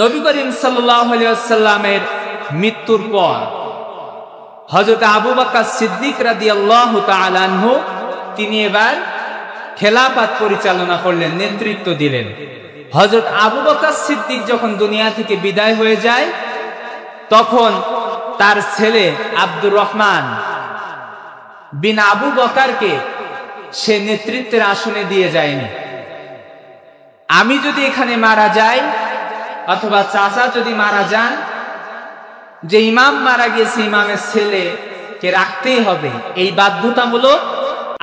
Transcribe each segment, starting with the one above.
নবী করিম সাল্লাল্লাহু আলাইহি ওয়াসাল্লামের মৃত্যুর পর হযরত আবু বকর সিদ্দিক রাদিয়াল্লাহু তাআলা আনহু তিনি এবার খেলাফত পরিচালনা করলেন, নেতৃত্ব দিলেন। হযরত আবু বকর সিদ্দিক যখন দুনিয়া থেকে বিদায় হয়ে যায়, তখন তার ছেলে আব্দুর রহমান বিন আবু বকরকে সে নেতৃত্বের আসনে দিয়ে যায়নি। আমি যদি এখানে মারা যাই অথবা চাচা যদি মারা যান, যে ইমাম মারা গিয়েছে ইমামের ছেলেকে রাখতেই হবে, এই বাধ্যতামূলক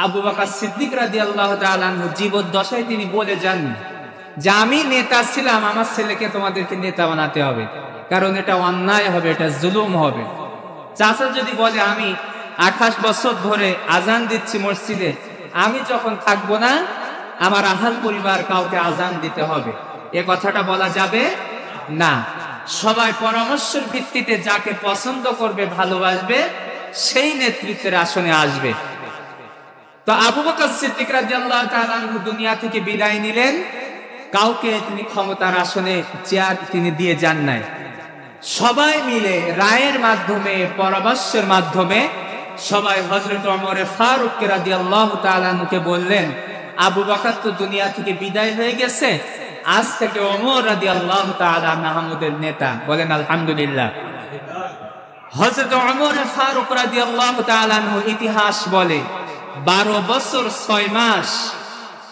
আবু বকর সিদ্দিক রাদিয়াল্লাহু তাআলা আনহু জীবদ্দশায় তিনি বলে যাননি যে আমি নেতা ছিলাম, আমার ছেলেকে তোমাদেরকে নেতা বানাতে হবে, কারণ এটা অন্যায় হবে, এটা জুলুম হবে। চাচা যদি বলে আমি 28 বছর ধরে আজান দিচ্ছি মসজিদে, আমি যখন থাকবো না আমার আহাল পরিবার কাউকে আজান দিতে হবে, এ কথাটা বলা যাবে না। সবাই পরামর্শের ভিত্তিতে যাকে পছন্দ করবে, ভালোবাসবে, সেই নেতৃত্বের আসনে আসবে। তো আবু বকর সিদ্দিক রাদিয়াল্লাহু তাআলা আনহু দুনিয়া থেকে বিদায় নিলেন, কাউকে তিনি ক্ষমতার আসনে চেয়ার তিনি দিয়ে যান নাই। সবাই মিলে রায়ের মাধ্যমে, পরামর্শের মাধ্যমে সবাই হযরত ওমর ফারুক রাদিয়াল্লাহু তাআলা আনহুকে বললেন, আবু বকর তো দুনিয়া থেকে বিদায় হয়ে গেছে, আজ থেকে ওমর রাদিয়াল্লাহু তাআলা আমাদের নেতা। বলেন আলহামদুলিল্লাহ। হযরত ওমর ফারুক রাদিয়াল্লাহু তাআলা আনহু ইতিহাস বলে 12 বছর 6 মাস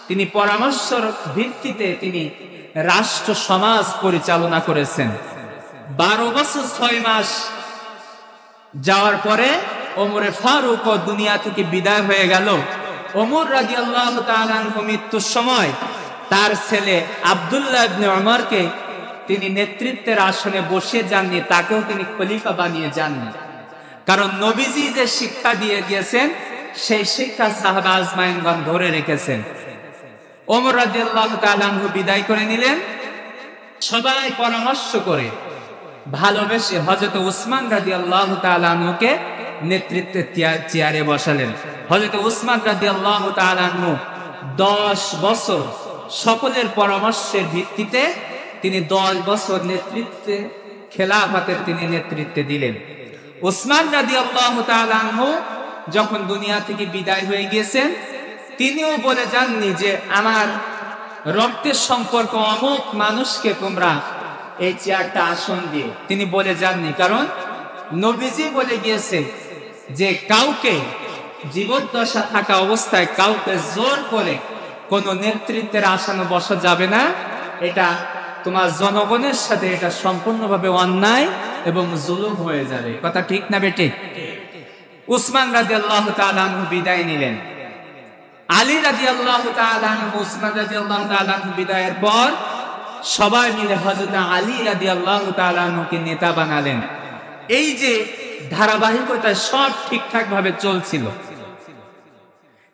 তিনি পরামর্শের ভিত্তিতে তিনি রাষ্ট্র সমাজ পরিচালনা করেছেন। 12 বছর 6 মাস যাওয়ার পরে ওমর ফারুক দুনিয়া থেকে বিদায় হয়ে গেল। ওমর রাদিয়াল্লাহু তাআলা আনহু মৃত্যুর সময় তার ছেলে আব্দুল্লাহ ইবনে ওমরকে তিনি নেতৃত্বের আসনে বসে যাননি, তাকেও তিনি খলিফা বানিয়ে যাননি। কারণ নবীজি যে শিক্ষা দিয়ে গিয়েছেন সেই শিক্ষা সাহাবা আজমাইনগণ ধরে রেখেছেন। ওমর রাদিয়াল্লাহু তাআলা আনহু বিদায় করে নিলেন। সবাই পরামর্শ করে ভালোবেসে হযরত উসমান রাদিয়াল্লাহু তাআলা আনহুকে নেতৃত্বের চেয়ারে বসালেন। হযরত উসমান রাদিয়াল্লাহু তাআলা আনহু 10 বছর সকলের পরামর্শের ভিত্তিতে তিনি 10 বছর নেতৃত্বে খেলাফতের তিনি নেতৃত্বে দিলেন। উসমান রাদিয়াল্লাহু তাআলা আনহু যখন দুনিয়া থেকে বিদায় হয়ে গিয়েছেন, তিনিও বলে যাননি যে আমার রক্তের সম্পর্ক অমুক মানুষকে তোমরা এই চেয়ারটা আসন দিয়ে, তিনি বলে যাননি। কারণ নবীজি বলে গিয়েছে যে কাউকে জীবদ্দশা থাকা অবস্থায় কাউকে জোর করে কোন নেতৃত্বের আসনে বসা যাবে না, এটা তোমার জনগণের সাথে এটা সম্পূর্ণভাবে অন্যায় এবং জুলুম হয়ে যাবে। কথা ঠিক না বেটি? উসমান রাদিয়াল্লাহু তাআলা আনহু বিদায় নিলেন। আলী রাদিয়াল্লাহু তাআলা আনহু উসমান রাদিয়াল্লাহু তাআলা আনহু বিদায়ের পর সবাই মিলে হযরত আলী রাদিয়াল্লাহু তাআলা আনহুকে নেতা বানালেন। এই যে ধারাবাহিকতা সব ঠিকঠাক ভাবে চলছিল,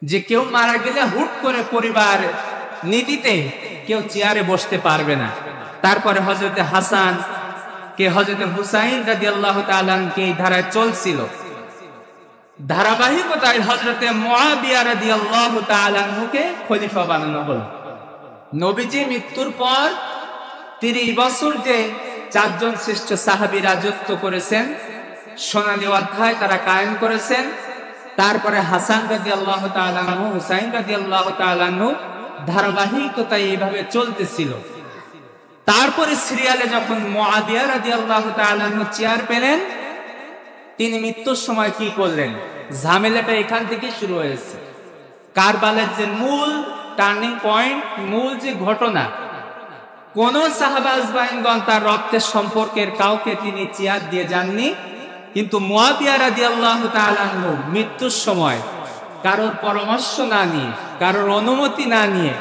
যে কেউ মারা গেলে হুট করে পরিবার নীতিতে কেউ চেয়ারে বসতে পারবে না। তারপরে হযরত হাসান কে হযরত হুসাইন রাদিয়াল্লাহু তাআলা আনহুকে এই ধারায় চলছিল। ধারাবাহিকতায় হযরত মুআবিয়া রাদিয়াল্লাহু তাআলা আনহুকে খলিফা বানানো হলো। নবীজি মৃত্যুর পর 30 বছর যে 4 জন শ্রেষ্ঠ সাহাবী রাজত্ব করেছেন, সোনালী অধ্যায় তারা কায়েম করেছেন। তারপরে হাসান রাদিয়াল্লাহু তাআলা আনহু, হুসাইন রাদিয়াল্লাহু তাআলা আনহু, ধারাবাহিকতায় এইভাবে চলতেছিল। তারপরে সিরিয়ালে যখন মুআবিয়া রাদিয়াল্লাহু তাআলা আনহু চেয়ার পেলেন, তিনি মৃত্যুর সময় কি করলেন? ঝামেলাটা এখান থেকে শুরু হয়েছে। কারবালার যে মূল টার্নিং পয়েন্ট, মূল যে ঘটনা, কোন সাহাবা আজমাইনগণ তার রক্তের সম্পর্কের কাউকে তিনি চেয়ার দিয়ে যাননি। কিন্তু মুআবিয়া রাদিয়াল্লাহু তাআলা আনহু মৃত্যুর সময় কারোর পরামর্শ না নিয়ে, কারোর অনুমতি না নিয়ে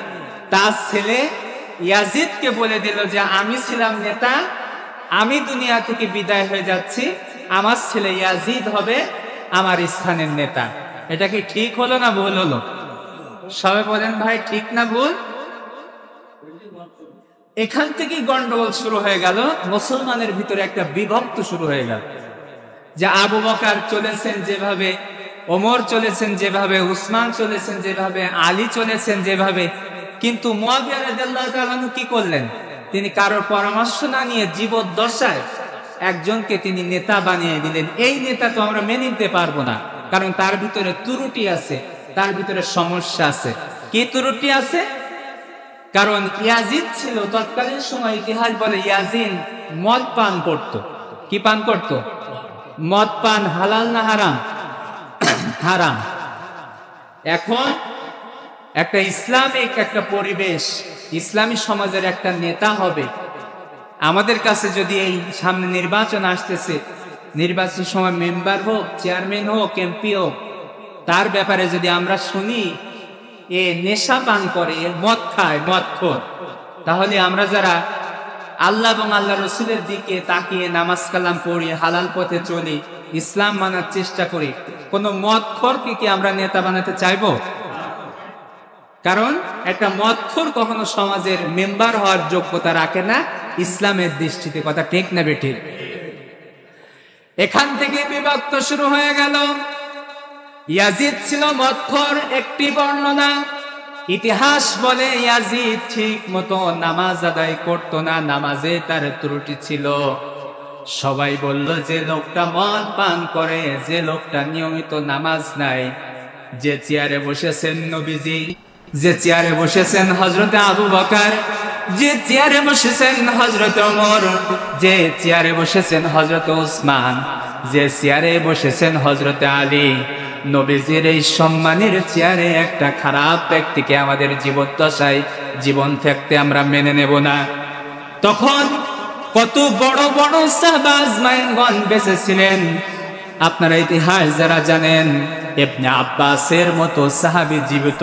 তার ছেলে ইয়াজিদকে বলে দিল যে আমি ছিলাম নেতা, আমি দুনিয়া থেকে বিদায় হয়ে যাচ্ছি, আমার ছেলে ইয়াজিদ হবে আমার স্থানের নেতা। এটা কি ঠিক হলো না ভুল হলো? সবাই বলেন ভাই, ঠিক না ভুল? এখান থেকেই গন্ডগোল শুরু হয়ে গেল। মুসলমানের ভিতরে একটা বিভক্ত শুরু হয়ে গেল যে আবু বকর চলেছেন যেভাবে, ওমর চলেছেন যেভাবে, উসমান চলেছেন যেভাবে, আলী চলেছেন যেভাবে, কিন্তু মুআবিয়া রাদিয়াল্লাহু তাআলা আনহু কি করলেন? তিনি কারোর পরামর্শ না নিয়ে জীবদ্দশায় একজনকে তিনি নেতা বানিয়ে দিলেন। এই নেতা তো আমরা মেনে নিতে পারবো না, কারণ তার ভিতরে ত্রুটি আছে, তার ভিতরে সমস্যা আছে। কি ত্রুটি আছে? কারণ ইয়াজিদ ছিল তৎকালীন সময়, ইতিহাস বলে ইয়াজিদ মদ পান করত। কি পান করত? মদ পান। হালাল না হারাম? হারাম। এখন একটা ইসলামিক একটা পরিবেশ, ইসলামী সমাজের একটা নেতা হবে। আমাদের কাছে যদি এই সামনে নির্বাচন আসতেছে, নির্বাচনের সময় মেম্বার হোক, চেয়ারম্যান হোক, এমপি হোক, তার ব্যাপারে যদি আমরা শুনি এ নেশা পান করে, এ মদ খায়, মদখোর, তাহলে আমরা যারা আল্লাহ এবং আল্লাহ রসুলের দিকে তাকিয়ে নামাজ কালাম পড়ি, হালাল পথে চলি, ইসলাম মানার চেষ্টা করি, কোন মদখোরকে কি আমরা নেতা বানাতে চাইবো? কারণ একটা মদখোর কখনো সমাজের মেম্বার হওয়ার যোগ্যতা রাখে না ইসলামের দৃষ্টিতে। কথা ঠিক না বেঠিক? এখান থেকে বিভক্ত শুরু হয়ে গেল। ইয়াজিদ ছিল মদখোর, একটি বর্ণনা। ইতিহাস বলে ইয়াজিদ ঠিক মতো নামাজ আদায় করত না, নামাজে তার ত্রুটি ছিল। সবাই বলল যে লোকটা মদ পান করে, যে লোকটা নিয়মিত নামাজ নাই, যে চেয়ারে বসেছেন নবীজি, যে চেয়ারে বসেছেন হযরতে আবু বকর, যে চেয়ারে বসেছেন হযরতে ওমর, যে চেয়ারে বসেছেন হযরতে ওসমান, যে চেয়ারে বসেছেন হযরতে আলী, নবীজির এই সম্মানের চেয়ারে একটা খারাপ ব্যক্তিকে আমাদের জীবদ্দশায় জীবন থাকতে আমরা মেনে নেব না। তখন কত বড় বড় সাহাবা আজমাইনগণ বেঁচে ছিলেন। আপনারা ইতিহাস যারা জানেন, ইবনে আব্বাসের মতো সাহাবী জীবিত,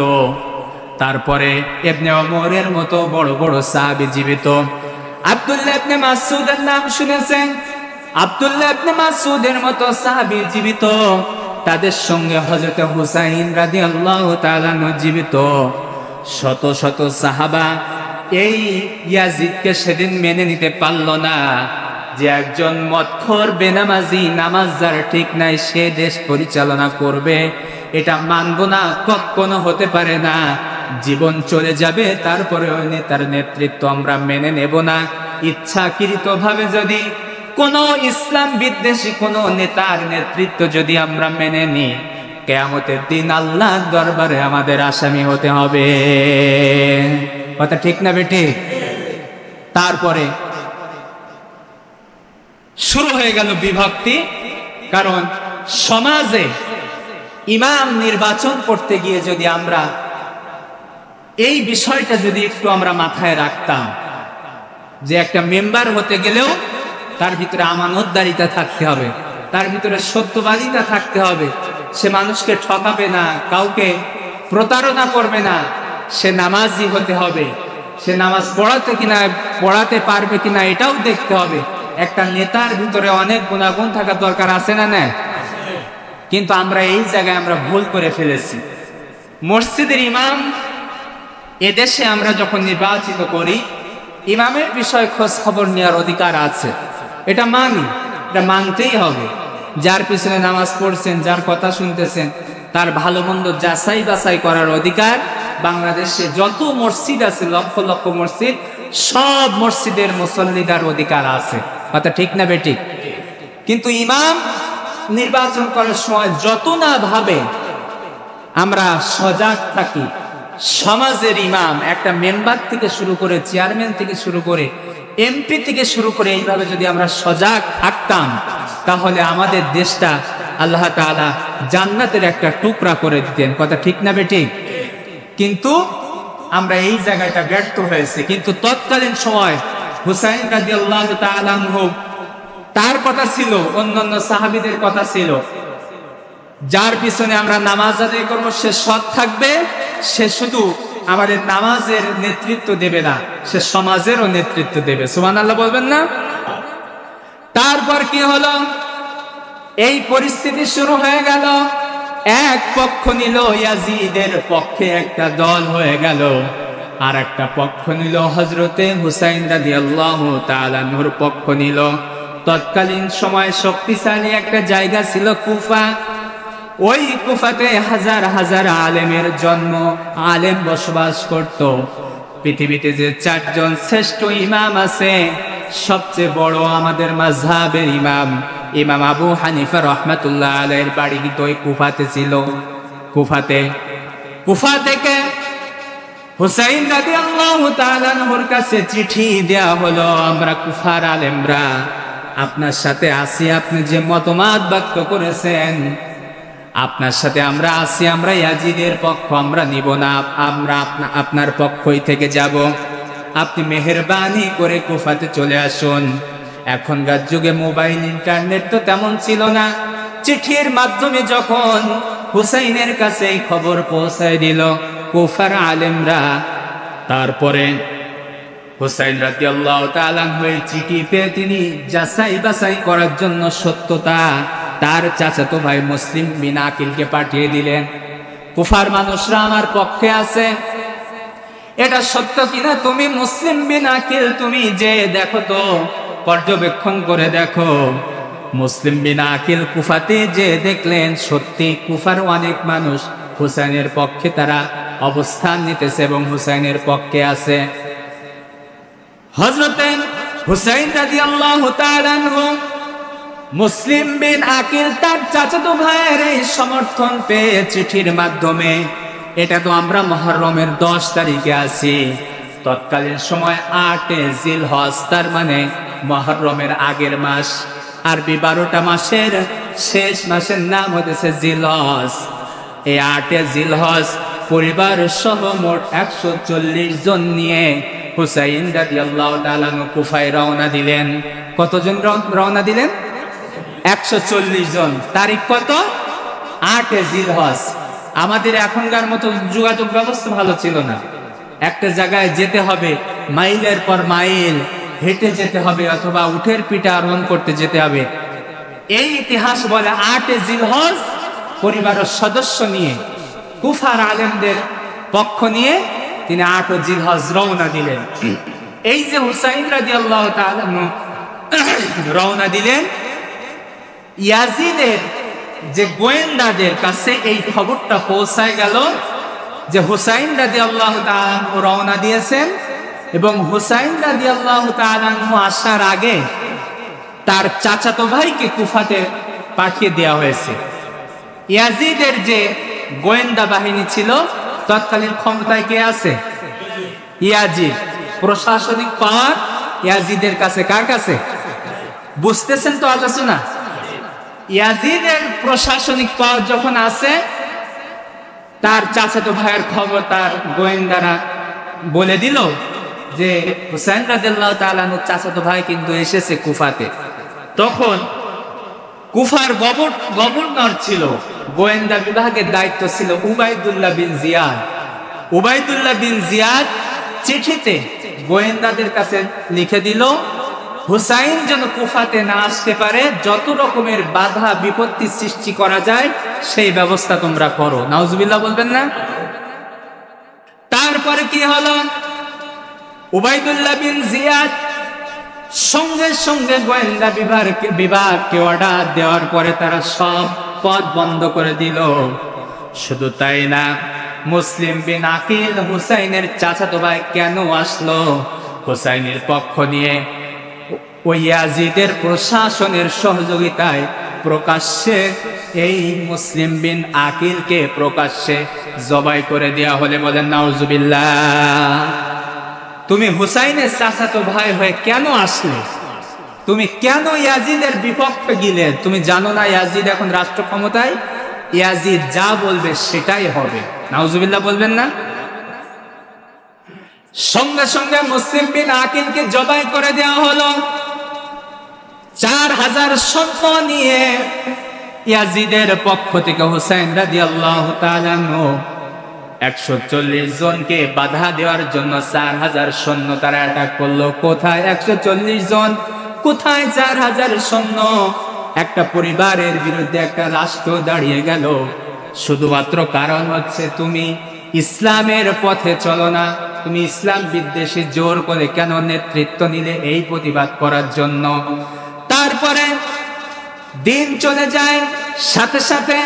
তারপরে ইবনে ওমরের মতো বড় বড় সাহাবী জীবিত। আব্দুল্লাহ ইবনে মাসউদের নাম শুনেছেন? আব্দুল্লাহ ইবনে মাসউদের মতো সাহাবী জীবিত। তাদের সঙ্গে হযরতে হুসাইন রাদিয়াল্লাহু তাআলা আনহু জীবিত। শত শত সাহাবা এই ইয়াজিদকে সেদিন মেনে নিতে পারল না যে একজন মদখোর, বেনামাজি, নামাজ যার ঠিক নাই, সে দেশ পরিচালনা করবে। এটা মানব না, কখনো হতে পারে না। জীবন চলে যাবে, তারপরে ওই নেতার নেতৃত্ব আমরা মেনে নেব না। ইচ্ছাকৃতভাবে যদি কোন ইসলাম বিদ্বেষী কোন নেতার নেতৃত্ব যদি আমরা মেনে নিই, কিয়ামতের দিন আল্লাহর দরবারে আমাদের আসামি হতে হবে। কথা ঠিক না বেটি? তারপরে শুরু হয়ে গেল বিভক্তি। কারণ সমাজে ইমাম নির্বাচন করতে গিয়ে যদি আমরা এই বিষয়টা যদি একটু আমরা মাথায় রাখতাম, যে একটা মেম্বার হতে গেলেও তার ভিতরে আমানতদারিতা থাকতে হবে, তার ভিতরে সত্যবাদিতা থাকতে হবে, সে মানুষকে ঠকাবে না, কাউকে প্রতারণা করবে না, সে নামাজি হতে হবে, সে নামাজ পড়াতে পারবে কিনা এটাও দেখতে হবে। একটা নেতার ভিতরে অনেক গুণাগুণ থাকা দরকার, আছে না? না? কিন্তু আমরা এই জায়গায় আমরা ভুল করে ফেলেছি। মসজিদের ইমাম এদেশে আমরা যখন নির্বাচিত করি, ইমামের বিষয়ে খোঁজ খবর নেওয়ার অধিকার আছে, এটা মানি, এটা মানতেই হবে। যার পিছনে নামাজ পড়ছেন, যার কথা শুনতেছেন, তার ভালো মন্দ যাচাই বাছাই করার অধিকার বাংলাদেশে যত মসজিদ আছে, লক্ষ লক্ষ মসজিদ, সব মসজিদের মুসল্লিদের অধিকার আছে। কথা ঠিক না বেঠিক? কিন্তু ইমাম নির্বাচন করার সময় যত না ভাবে আমরা সজাগ থাকি, সমাজের ইমাম একটা মেম্বার থেকে শুরু করে, চেয়ারম্যান থেকে শুরু করে, এমপি থেকে শুরু করে, এইভাবে যদি আমরা সজাগ থাকতাম, তাহলে আমাদের দেশটা আল্লাহ তাআলা জান্নাতের একটা টুকরা করে দিতেন। কথা ঠিক না বেঠিক? কিন্তু আমরা এই জায়গাটা ব্যর্থ হয়েছে। কিন্তু তৎকালীন সময় হুসাইন রাদিয়াল্লাহু তাআলা আনহু, তার কথা ছিল, অন্যান্য সাহাবীদের কথা ছিল, যার পিছনে আমরা নামাজ আদায় করবো সে সৎ থাকবে, সে শুধু আমাদের নামাজের নেতৃত্ব দেবে না, সে সমাজেরও নেতৃত্ব দেবে। সুবহানাল্লাহ বলবেন না? তারপর কি হলো? এই পরিস্থিতি শুরু হয়ে গেল। এক পক্ষ নিল ইয়াজিদের পক্ষে, একটা দল হয়ে গেল, আর একটা পক্ষ নিল হযরতে হুসাইন রাদিয়াল্লাহু তাআলা আনহুর পক্ষ নিল। তৎকালীন সময় শক্তিশালী একটা জায়গা ছিল কুফা। ওই কুফাতে হাজার হাজার আলেমের জন্ম, আলেম বসবাস করত। পৃথিবীতে যে 4 জন শ্রেষ্ঠ ইমাম আছে, সবচেয়ে বড় আমাদের মাযহাবের ইমাম ইমাম আবু হানিফা রাহমাতুল্লাহ আলাইহির বাড়ি কিন্তু ওই কুফাতে ছিল। কুফা থেকে হুসাইন রাদিয়াল্লাহু তাআলা আনহুর কাছে চিঠি দেয়া হলো, আমরা কুফার আলেমরা আপনার সাথে আছি, আপনি যে মতবাদ ব্যক্ত করেছেন আপনার সাথে আমরা আছি, আমরা ইয়াজিদের পক্ষ আমরা নিব না, আমরা আপনার পক্ষই থেকে যাব, আপনি মেহেরবানি করে কুফাতে চলে আসুন। এখনকার যুগে মোবাইল ইন্টারনেট তো তেমন ছিল না, চিঠির মাধ্যমে যখন হুসাইনের কাছে এই খবর পৌঁছায় দিল কুফার আলেমরা, তারপরে হুসাইন রাদিয়াল্লাহু তাআলা হয়ে চিঠি পেয়ে তিনি যাচাই বাছাই করার জন্য সত্যতা তার চাচাতো ভাই মুসলিম বিন আকিলকে পাঠিয়ে দিলেন। কুফার মানুষরা আমার পক্ষে আছে, এটা সত্য কিনা তুমি মুসলিম বিন আকিল তুমি যে দেখো তো, পর্যবেক্ষণ করে দেখো। মুসলিম বিন আকিল কুফাতে যে দেখলেন সত্যি কুফার অনেক মানুষ হুসাইনের পক্ষে তারা অবস্থান নিতেছে এবং হুসাইনের পক্ষে আছে। হযরতে হুসাইন রাদিয়াল্লাহু তাআলা আনহু মুসলিম বিন আকিল তার চাচাতো ভাইয়ের এই সমর্থন পেয়ে চিঠির মাধ্যমে, এটা তো আমরা মুহররমের 10 তারিখে আছি, তৎকালীন সময় 8 জিলহজ, তার মানে মুহররমের আগের মাস, আরবি 12টা মাসের শেষ মাসের নাম হতেছে জিলহজ। এই 8 জিলহজ পরিবার সহ মোট 140 জন নিয়ে হুসাইন রাদিয়াল্লাহু তাআলা কুফায় রওনা দিলেন। কতজন রওনা দিলেন? 140 জন। তারিখ কত? 8 জিলহজ। আমাদের এখনকার মতো যোগাযোগ ব্যবস্থা ভালো ছিল না, একটা জায়গায় যেতে হবে মাইলের পর মাইল হেঁটে যেতে হবে অথবা উটের পিঠে আরোহণ করতে যেতে হবে। এই ইতিহাস বলে 8 জিলহজ পরিবারের সদস্য নিয়ে কুফার আলেমদের পক্ষ নিয়ে তিনি 8 জিলহজ রওনা দিলেন। এই যে হুসাইন রাদিয়াল্লাহু তাআলা রওনা দিলেন, ইয়াজিদের যে গোয়েন্দাদের কাছে এই খবরটা পৌঁছায় গেল যে হুসাইন রাদিয়াল্লাহু তাআলা রওনা দিয়েছেন, এবং হুসাইন রাদিয়াল্লাহু তাআলা আসার আগে তার চাচাতো ভাইকে কুফাতে পাঠিয়ে দেওয়া হয়েছে। ইয়াজিদের যে গোয়েন্দা বাহিনী ছিল তৎকালীন ক্ষমতায় কে আছে? ইয়াজিদ। প্রশাসনিক পাওয়ার ইয়াজিদের কাছে। কার কাছে? বুঝতেছেন তো আলোচনা? ইয়াজিদের প্রশাসনিক পাওয়ার যখন আছে, তার চাচাতো ভাইয়ের খবর তার গোয়েন্দারা বলে দিল যে হুসাইন রাদিয়াল্লাহু তাআলা চাচাতো ভাই কিন্তু এসেছে কুফাতে। তখন কুফার গভর্নর ছিল, গোয়েন্দা বিভাগের দায়িত্ব ছিল Ubaidullah bin Ziyad. Ubaidullah bin Ziyad চিঠিতে গোয়েন্দাদের কাছে লিখে দিল হুসাইন যেন কুফাতে না আসতে পারে, যত রকমের বাধা বিপত্তি সৃষ্টি করা যায় সেই ব্যবস্থা তোমরা করো। নাউজুবিল্লাহ বলবেন না? তারপরে কি হলো? উবাইদুল্লাহ বিন জিয়াদ সঙ্গে সঙ্গে গোয়েন্দা বিভাগকে অর্ডার দেওয়ার পরে তারা সব পথ বন্ধ করে দিল। শুধু তাই না, মুসলিম বিন আকিল হুসাইনের চাচাতো ভাই কেন আসলো হুসাইনের পক্ষ নিয়ে? ওই ইয়াজিদের প্রশাসনের সহযোগিতায় প্রকাশ্যে এই মুসলিম বিন আকিলকে প্রকাশ্যে জবাই করে দেয়া হলে বলেন নাউজুবিল্লাহ। তুমি হুসাইনের চাচাতো ভাই হয়ে কেন আসলে? তুমি কেন ইয়াজিদের বিপক্ষে গেলে? তুমি জানো না ইয়াজিদ এখন রাষ্ট্র ক্ষমতায়? ইয়াজিদ যা বলবে সেটাই হবে। নাউজুবিল্লাহ বলবেন না? সঙ্গে সঙ্গে মুসলিম বিন আকিলকে জবাই করে দেওয়া হলো। 4000 সৈন্য নিয়ে ইয়াজিদের পক্ষ থেকে হুসাইন রাদিয়াল্লাহু তাআলা 140 জনকে বাধা দেওয়ার জন্য 4000 সৈন্য তারা অ্যাটাক করলো। কোথায় 140 জন, কোথায় 4000 সৈন্য? একটা পরিবারের বিরুদ্ধে একটা রাষ্ট্র দাঁড়িয়ে গেল, শুধুমাত্র কারণ হচ্ছে তুমি ইসলামের পথে চলো না, তুমি ইসলাম বিদ্বেষী জোর করে কেন নেতৃত্ব নিলে এই প্রতিবাদ করার জন্য। তারপরে দিন চলে যায়, সাথে সাথে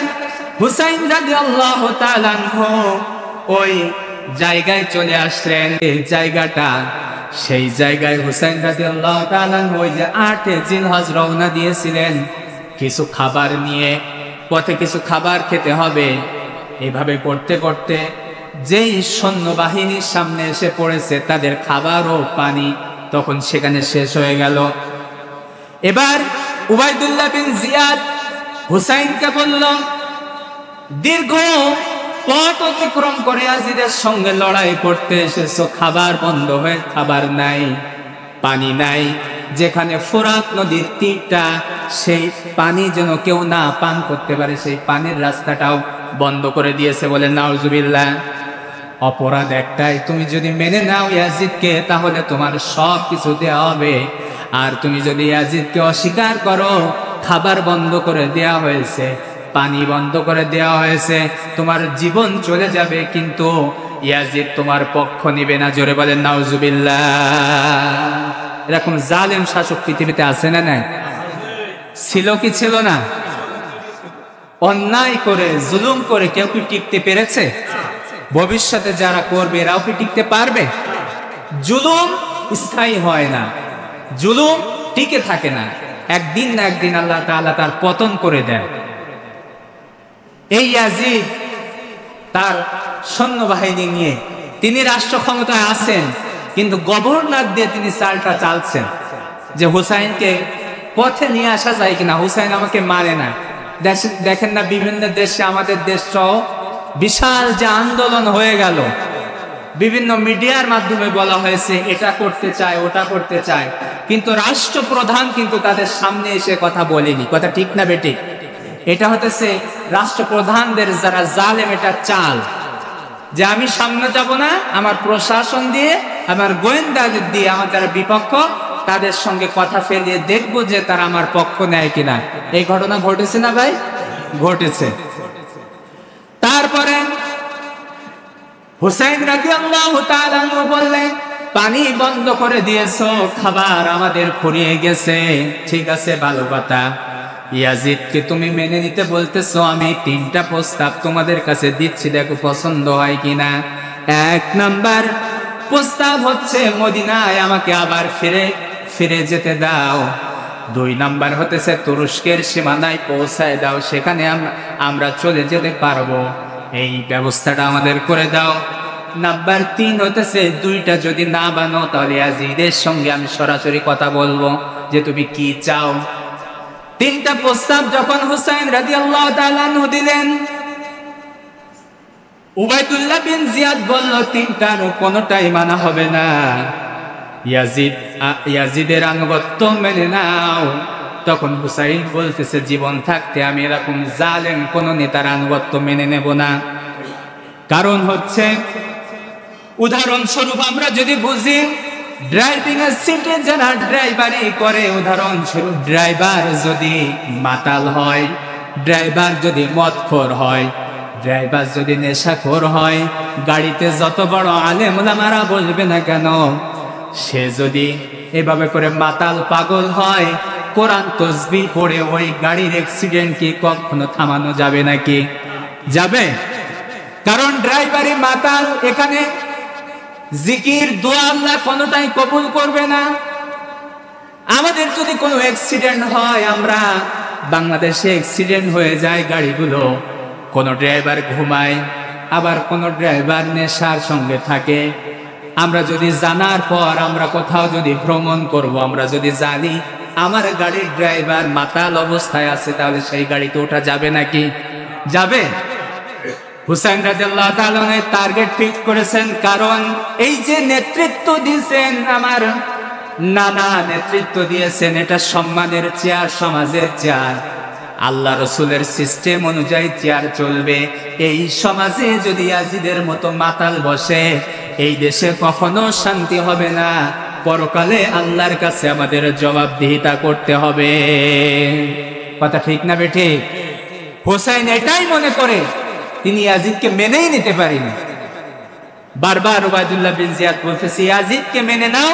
হুসাইন রাদিয়াল্লাহু তাআলা ওই জায়গায় চলে আসলেন। এই জায়গাটা সেই জায়গায় হুসাইন রাদিয়াল্লাহু তাআলা ওই যে 8 জিলহজ রওনা দিয়েছিলেন কিছু খাবার নিয়ে, পথে কিছু খাবার খেতে হবে। এভাবে করতে করতে যেই সৈন্যবাহিনীর সামনে এসে পড়েছে তাদের খাবার ও পানি তখন সেখানে শেষ হয়ে গেল। এবার উবাইদুল্লাহ বিন জিয়াদ হুসাইনকে বলল, দীর্ঘ পথ অতিক্রম করে ইয়াজিদের সঙ্গে লড়াই করতে এসেছো, খাবার বন্ধ হয়ে খাবার নাই, পানি নাই, যেখানে ফোরাত নদীর তীরটা সেই পানি যেন কেউ না পান করতে পারে সেই পানির রাস্তাটাও বন্ধ করে দিয়েছে। বলে নাউজুবিল্লাহ। অপরাধ একটাই, তুমি যদি মেনে নাও ইয়াজিদকে তাহলে তোমার সব কিছু দেওয়া হবে, আর তুমি যদি ইয়াজিদকে অস্বীকার করো, খাবার বন্ধ করে দেওয়া হয়েছে, পানি বন্ধ করে দেওয়া হয়েছে, তোমার জীবন চলে যাবে, কিন্তু ইয়াজিদ তোমার পক্ষ নিবে না। জোরে বলেন নাউজুবিল্লাহ। এরকম জালেম শাসক পৃথিবীতে আছে না নাই? ছিল কি ছিল না? অন্যায় করে জুলুম করে কেউ কি টিকতে পেরেছে? ভবিষ্যতে যারা করবে এরাও কি টিকতে পারবে? জুলুম স্থায়ী হয় না, জুলুম টিকে থাকে না, একদিন না একদিন আল্লাহ তাআলা তার পতন করে দেন। এই ইয়াজিদ তার সৈন্যবাহিনী নিয়ে তিনি রাষ্ট্র ক্ষমতায় আছেন, কিন্তু গভর্নর দিয়ে তিনি চালটা চালছেন যে হুসাইনকে পথে নিয়ে আসা যায় কিনা, হুসাইন আমাকে মানে না। দেখেন না বিভিন্ন দেশে, আমাদের দেশ সহ বিশাল যে আন্দোলন হয়ে গেল, বিভিন্ন মিডিয়ার মাধ্যমে বলা হয়েছে এটা করতে চায় ওটা করতে চায়, কিন্তু রাষ্ট্রপ্রধান কিন্তু তাদের সামনে এসে কথা বলেনি। কথা ঠিক না বেঠিক? এটা হতেছে রাষ্ট্রপ্রধানদের যারা জালেম, এটা চাল যে আমি সামনে যাব না, আমার প্রশাসন দিয়ে আমার গোয়েন্দা দিয়ে আমার যারা বিপক্ষ তাদের সঙ্গে কথা ফেলিয়ে দেখবো যে তারা আমার পক্ষ নেয় কিনা। এই ঘটনা ঘটেছে না ভাই? ঘটেছে। তারপরে হুসাইন রাদিয়াল্লাহু তাআলা বললেন, পানি বন্ধ করে দিয়েছো, খাবার আমাদের ফুরিয়ে গেছে, ঠিক আছে ভালো কথা। ইয়াজিদকে তুমি মেনে নিতে বলতেছো, আমি 3টা প্রস্তাব তোমাদের কাছে দিচ্ছি, দেখো পছন্দ হয় কিনা। 1 নাম্বার প্রস্তাব হচ্ছে মদিনায় আমাকে আবার ফিরে যেতে দাও। 2 নাম্বার হতেছে তুরস্কের সীমানায় পৌঁছায় দাও, সেখানে আমরা চলে যেতে পারবো, এই ব্যবস্থাটা আমাদের করে দাও। নাম্বার 3 হতেছে 2টা যদি না বানো তাহলে ইয়াজিদের সঙ্গে আমি সরাসরি কথা বলবো যে তুমি কি চাও। 3টা প্রস্তাব যখন হুসাইন রাদিয়াল্লাহু তাআলা আনহু দিলেন, উবাইদুল্লাহ বিন জিয়াদ বলল 3টার কোনোটাই মানা হবে না, ইয়াজিদের আনুগত্য মেনে নাও। তখন হুসাইন বলতেছে, জীবন থাকতে আমি এরকম জালেম কোন নেতার আনুগত্য মেনে নেব না। কারণ হচ্ছে, উদাহরণস্বরূপ আমরা যদি বুঝি, ড্রাইভিং এর সিটে যারা ড্রাইভারি করে, উদাহরণস্বরূপ ড্রাইভার যদি মাতাল হয়, ড্রাইভার যদি মদখোর হয়, ড্রাইভার যদি নেশাখোর হয়, গাড়িতে যত বড় আলেম ওলামারা বসবে না কেন, সে যদি এভাবে করে মাতাল পাগল হয়, কোরআন তাসবিহ পড়ে ওই গাড়ির অ্যাক্সিডেন্ট কি কখনো থামানো যাবে নাকি? যাবে? কারণ ড্রাইভারি মাতাল, এখানে জিকির দোয়া আল্লাহ কোনোটাই কবুল করবে না। আমাদের যদি কোনো অ্যাক্সিডেন্ট হয়, আমরা বাংলাদেশে অ্যাক্সিডেন্ট হয়ে যায় গাড়িগুলো, কোন ড্রাইভার ঘুমায়, আবার কোন ড্রাইভার নেশার সঙ্গে থাকে। আমরা যদি জানার পর আমরা কোথাও যদি ভ্রমণ করব, আমরা যদি জানি আমার গাড়ির ড্রাইভার মাতাল অবস্থায় আছে, তাহলে সেই গাড়িতে ওঠা যাবে নাকি? যাবে? হুসাইন রাদিয়াল্লাহু তাআলা টার্গেট ফিক্স করেছেন, কারণ এই যে নেতৃত্ব দিয়েছেন আমার নানা, নেতৃত্ব দিয়েছেন, এটা সম্মানের চেয়ার, সমাজের চেয়ার, আল্লাহ রসুলের সিস্টেম অনুযায়ী চেয়ার চলবে। এই সমাজে যদি ইয়াজিদের মতো মাতাল বসে, এই দেশে কখনো শান্তি হবে না, পরকালে আল্লাহর কাছে আমাদের জবাবদিহিতা করতে হবে। কথা ঠিক না বেঠিক? হুসাইন এটাই মনে করে তিনি ইয়াজিদকে মেনেই নিতে পারেনি। বারবার উবাইদুল্লাহ বিন জিয়াদ বলতেছে, ইয়াজিদকে মেনে নাও,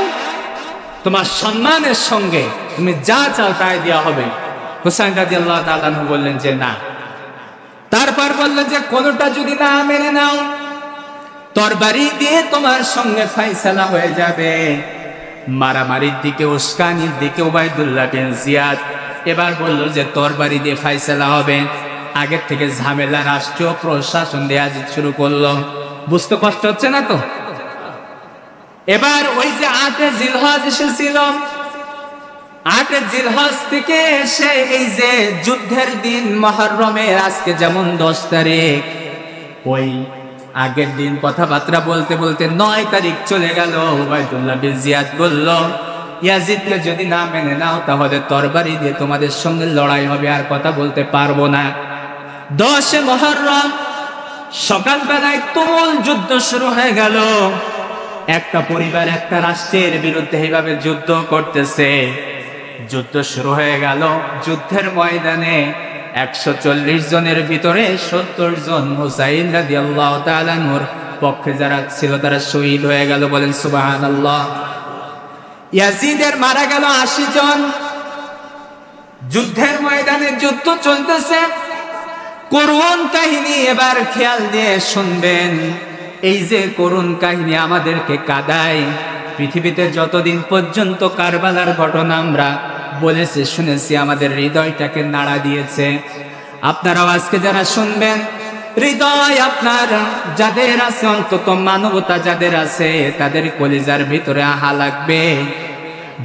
তোমার সম্মানের সঙ্গে তুমি যা চাও তাই দেওয়া হবে। হুসাইন রাদিয়াল্লাহু তাআলা আনহু বললেন যে না। তারপর বললেন যে কোনটা যদি না মেনে নাও তরবারি দিয়ে তোমার সঙ্গে ফাইসালা হয়ে যাবে। মারামারির দিকে, উস্কানির দিকে উবাইদুল্লাহ বিন জিয়াদ এবার বলল যে তরবারি দিয়ে ফাইসালা হবে। আগের থেকে ঝামেলা রাষ্ট্রীয় প্রশাসন দেয়া শুরু করলো। বুঝতে কষ্ট হচ্ছে না তো? এবার ওই যে ৮ জিলহজ এসেছিল, ৮ জিলহজ থেকে এসে এই যে যুদ্ধের দিন মুহররমের আজকে যেমন ১০ তারিখ, ওই আগের দিন কথাবার্তা বলতে বলতে ৯ তারিখ চলে গেল। উবাইদুল্লাহ বিন জিয়াদ বলল, ইয়াজিদকে যদি না মেনে নাও তাহলে তরবারি দিয়ে তোমাদের সঙ্গে লড়াই হবে, আর কথা বলতে পারবো না। ১০ মুহররম সকালবেলায় তুমুল যুদ্ধ শুরু হয়ে গেল। একটা পরিবার একটা রাষ্ট্রের বিরুদ্ধে এইভাবে যুদ্ধ করতেছে। যুদ্ধ শুরু হয়ে গেল। যুদ্ধের ময়দানে ১৪০ জনের ভিতরে ৭০ জন হুসাইন রাদিয়াল্লাহু তাআলা আনহুর পক্ষে যারা ছিল তারা শহীদ হয়ে গেল। বলেন সুবহানাল্লাহ। ইয়াজিদের মারা গেল ৮০ জন। যুদ্ধের ময়দানে যুদ্ধ চলতেছে। করুণ কাহিনী এবার খেয়াল দিয়ে শুনবেন। এই যে করুণ কাহিনী আমাদেরকে কাঁদায়। পৃথিবীতে যতদিন পর্যন্ত কারবালার ঘটনা আমরা বলেছি শুনেছি, আমাদের হৃদয়টাকে নাড়া দিয়েছে। আপনারাও আজকে যারা শুনবেন, হৃদয় আপনার যাদের আছে, অন্তত মানবতা যাদের আছে, তাদের কলিজার ভিতরে আহা লাগবে।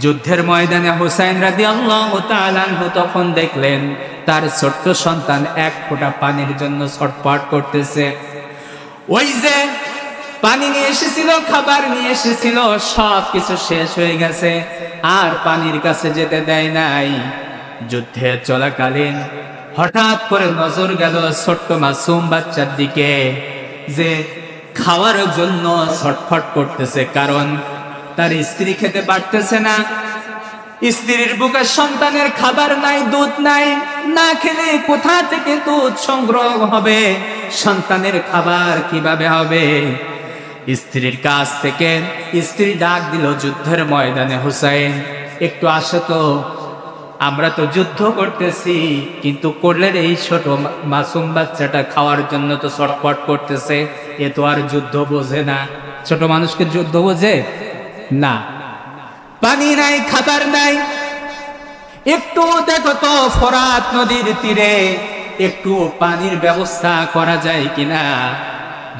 যুদ্ধের ময়দানে হুসাইন রাদিয়াল্লাহু তাআলা আনহু তখন দেখলেন তার ছোট্ট সন্তান ১ ফোঁটা পানির জন্য ছটফট করতেছে। ওই যে পানি নিয়ে এসেছিল, খাবার নিয়ে এসেছিল, সব কিছু শেষ হয়ে গেছে, আর পানির কাছে যেতে দেয় নাই। যুদ্ধে চলাকালীন হঠাৎ করে নজর গেল ছোট্ট মাসুম বাচ্চার দিকে, যে খাওয়ার জন্য ছটফট করতেছে, কারণ তার স্ত্রী খেতে পারতেছে না। স্ত্রীর বুকে সন্তানের খাবার নাই, দুধ নাই, না খেলে কোথা থেকে দুধ সংগ্রহ হবে, সন্তানের খাবার কিভাবে হবে? স্ত্রীর কাছ থেকে স্ত্রী ডাক দিল যুদ্ধের ময়দানে, হুসাইন একটু আসো তো, আমরা তো যুদ্ধ করতেছি, কিন্তু করলেন এই ছোট মাসুম বাচ্চাটা খাওয়ার জন্য তো ছটফট করতেছে, এ তো আর যুদ্ধ বোঝে না। ছোট মানুষকে যুদ্ধ বোঝে না? পানি নাই, খাবার নাই, একটু দেখো তো ফোরাত নদীর তীরে একটু পানির ব্যবস্থা করা যায় কিনা।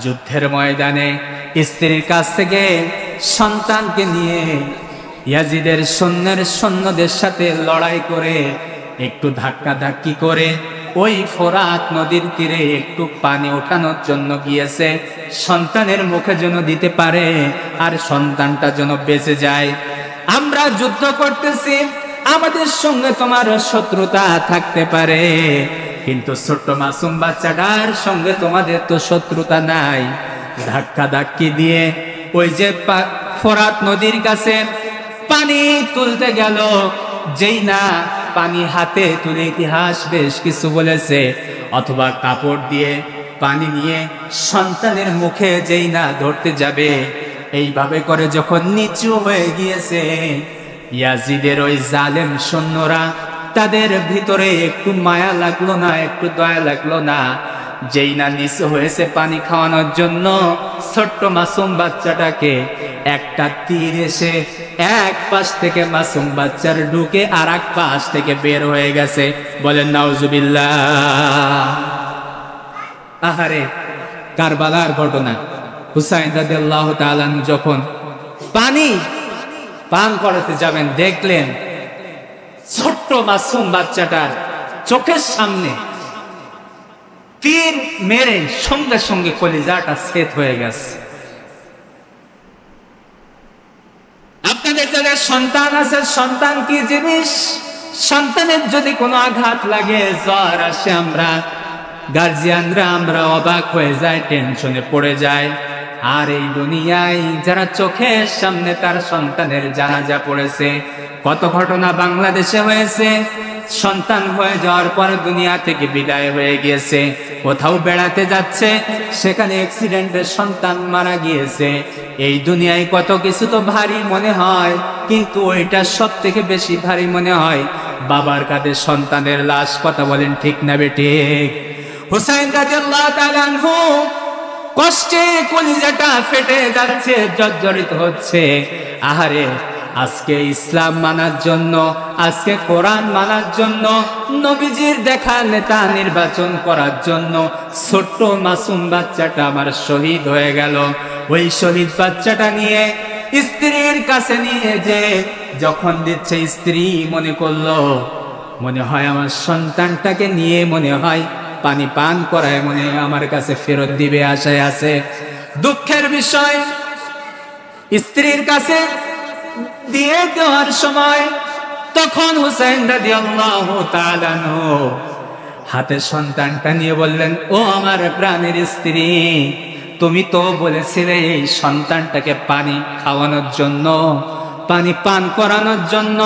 যুদ্ধের ময়দানে স্ত্রীর কাছ থেকে সন্তানকে নিয়ে ইয়াজিদের সৈন্যদের সাথে লড়াই করে একটু ধাক্কাধাক্কি করে ওই ফোরাত নদীর তীরে একটু পানি ওঠানোর জন্য গিয়েছে, সন্তানের মুখে যেন দিতে পারে আর সন্তানটা যেন বেঁচে যায়। আমরা যুদ্ধ করতেছি, আমাদের সঙ্গে তোমার শত্রুতা থাকতে পারে, কিন্তু ছোট্ট মাসুম বাচ্চাটার সঙ্গে তোমাদের তো শত্রুতা নাই। ধাক্কাধাক্কি দিয়ে ওই যে ফোরাত নদীর কাছে পানি তুলতে গেল, যেই না পানি হাতে তুলে, ইতিহাস বেশ কিছু বলেছে, অথবা কাপড় দিয়ে পানি নিয়ে সন্তানের মুখে যেই না ধরতে যাবে, এইভাবে করে যখন নিচু হয়ে গিয়েছে, ইয়াজিদের ওই জালেম সৈন্যরা, তাদের ভিতরে একটু মায়া লাগলো না, একটু দয়া লাগলো না। যেই না নিচু হয়েছে পানি খাওয়ানোর জন্য, ছোট্ট মাসুম বাচ্চাটাকে একটা তীর এসে এক পাশ থেকে মাসুম বাচ্চার ঢুকে আর এক পাশ থেকে বের হয়ে গেছে। বলেন নাউজুবিল্লাহ। আহারে, কারবালার ঘটনা। হুসাইন রাদিয়াল্লাহু তাআলা যখন পানি পান করাতে যাবেন, দেখলেন ছোট্ট মাসুম বাচ্চাটার চোখের সামনে তীর মেরে সঙ্গে সঙ্গে কলিজাটা ছেদ হয়ে গেছে। আপনাদের যাদের সন্তান আছে, সন্তান কি জিনিস? সন্তানের যদি কোনো আঘাত লাগে, জ্বর আসে, আমরা গার্জিয়ানরা আমরা অবাক হয়ে যায়, টেনশনে পড়ে যায়। আর এই দুনিয়ায় যারা চোখের সামনে তার সন্তানের জানাজা পড়েছে, কত ঘটনা বাংলাদেশে হয়েছে, সন্তান হয়ে যাওয়ার পর দুনিয়া থেকে বিদায় হয়ে গিয়েছে, কোথাও বেড়াতে যাচ্ছে, সেখানে অ্যাক্সিডেন্টে সন্তান মারা গিয়েছে। এই দুনিয়ায় কত কিছু তো ভারী মনে হয়, কিন্তু ওইটা সব থেকে বেশি ভারী মনে হয় বাবার কাঁধে সন্তানের লাশ। কথা বলেন ঠিক না বেঠিক? হুসাইন রাদিয়াল্লাহু তাআলা আনহু কষ্টে কলিজাটা ফেটে যাচ্ছে, জর্জরিত হচ্ছে। আহারে, আজকে ইসলাম মানার জন্য, আজকে কোরআন মানার জন্য, নবীজির দেখা নেতা নির্বাচন করার জন্য ছোট্ট মাসুম বাচ্চাটা আমার শহীদ হয়ে গেল। ওই শহীদ বাচ্চাটা নিয়ে স্ত্রীর কাছে নিয়ে যে যখন দিচ্ছে, স্ত্রী মনে করলো, মনে হয় আমার সন্তানটাকে নিয়ে মনে হয় পানি পান করায় মনে হয় আমার কাছে ফেরত দিবে আশায় আছে। দুঃখের বিষয়, স্ত্রীর কাছে দিয়ে দেওয়ার সময় তখন হুসাইন রাদিয়াল্লাহু তাআলা আনহু হাতে সন্তানটা নিয়ে বললেন, ও আমার প্রাণের স্ত্রী, তুমি তো বলেছিলে এই সন্তানটাকে পানি খাওয়ানোর জন্য, পানি পান করানোর জন্য।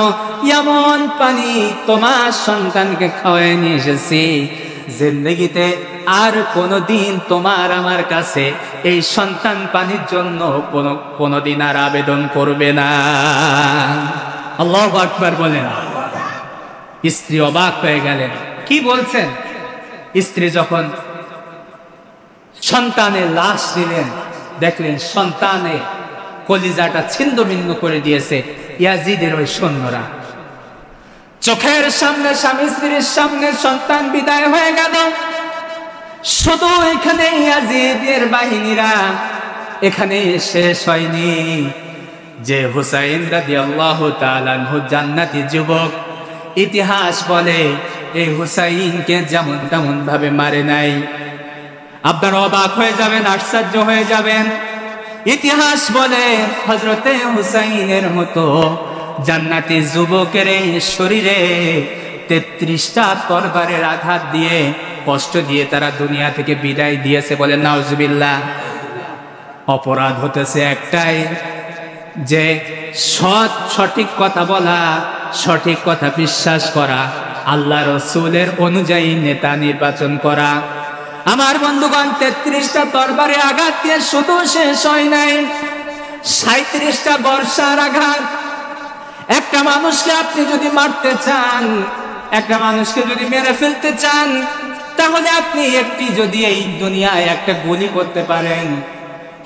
এমন পানি তোমার সন্তানকে খাওয়াই নিয়ে এসেছি, জিন্দেগিতে আর কোনোদিন তোমার আমার কাছে এই সন্তান পানির জন্য কোনোদিন আর আবেদন করবে না। আল্লাহু আকবার বলেন। স্ত্রী অবাক হয়ে গেলেন, কি বলছেন? স্ত্রী যখন সন্তানের লাশ দিলেন, দেখলেন সন্তানের কলিজাটা ছিন্ন ভিন্ন করে দিয়েছে ইয়াজিদের ওই সৈন্যরা। চোখের সামনে স্বামী স্ত্রীর সামনে সন্তান বিদায় হয়ে গেল। শুধু এখানে ইয়াজিদের বাহিনীরা এখানে শেষ হয়নি, যে হুসাইন রাদিয়াল্লাহু তাআলা আনহু জান্নাতি যুবক, ইতিহাস বলে এই হুসাইনকে যেমন তেমন ভাবে মারে নাই। আপনারা অবাক হয়ে যাবেন, আশ্চর্য হয়ে যাবেন। ইতিহাস বলে হযরতে হুসাইনের মতো জান্নাতি যুবকের শরীরে ৩৩টা তরবারের আঘাত দিয়ে কষ্ট দিয়ে তারা দুনিয়া থেকে বিদায় দিয়েছে। বলেন নাউজুবিল্লাহ। অপরাধ হতেছে একটাই, যে সঠিক কথা বলা, সঠিক কথা বিশ্বাস করা, আল্লাহ রসুলের অনুযায়ী নেতা নির্বাচন করা। আমার বন্ধুগণ, ৩৩টা তরবারে আঘাত দিয়ে শুধু শেষ হয় নাই, ৩৭টা বর্ষার আঘাত। একটা মানুষকে আপনি যদি মারতে চান, একটা মানুষকে যদি মেরে ফেলতে চান, তাহলে আপনি একটি যদি এই দুনিয়ায় একটা গুলি করতে পারেন,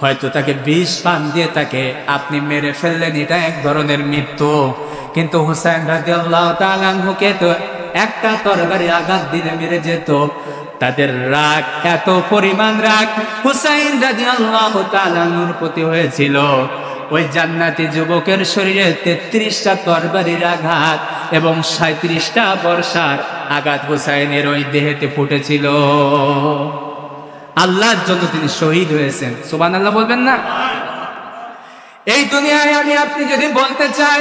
হয়তো তাকে বিষ পান দিয়ে তাকে আপনি মেরে ফেললেন, এটা এক ধরনের মৃত্যু। কিন্তু হুসাইন রাদিয়াল্লাহু তাআলা আনহুকে তো একটা তরবারি আঘাত দিলে মেরে যেত। তাদের রাগ, এত পরিমাণ রাগ হুসাইন রাদিয়াল্লাহু তাআলা আনহুর প্রতি হয়েছিল। ওই জান্নাতি যুবকের শরীরে ৩৩টা তরবারির আঘাত এবং ৩৭টা বর্ষার আঘাত হুসাইনের ওই দেহেতে ফুটেছিল। আল্লাহর জন্য তিনি শহীদ হয়েছেন। সুবহানাল্লাহ বলবেন না? এই দুনিয়ায় আমি আপনি যদি বলতে চাই,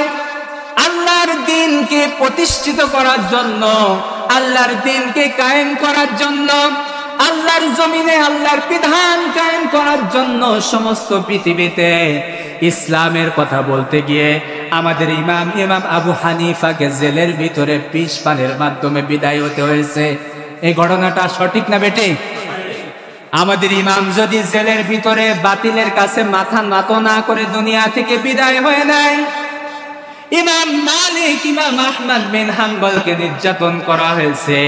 আল্লাহর দ্বীনকে প্রতিষ্ঠিত করার জন্য, আল্লাহর দ্বীনকে কায়েম করার জন্য, আল্লাহর জমিনে আল্লাহর বিধান কায়েম করার জন্য সমস্ত পৃথিবীতে ইসলামের কথা বলতে গিয়ে আমাদের ইমাম আবু হানিফাকে জেলের ভিতরে বিষ পানের মাধ্যমে বিদায় হতে হয়েছে। এই ঘটনাটা সঠিক না বেটে? আমাদের ইমাম যদি জেলের ভিতরে বাতিলের কাছে মাথা নত না করে দুনিয়া থেকে বিদায় হয়ে নেয়, ইমাম মালিক, ইমাম আহমদ বিন হাম্বলকে নির্যাতন করা হয়েছে।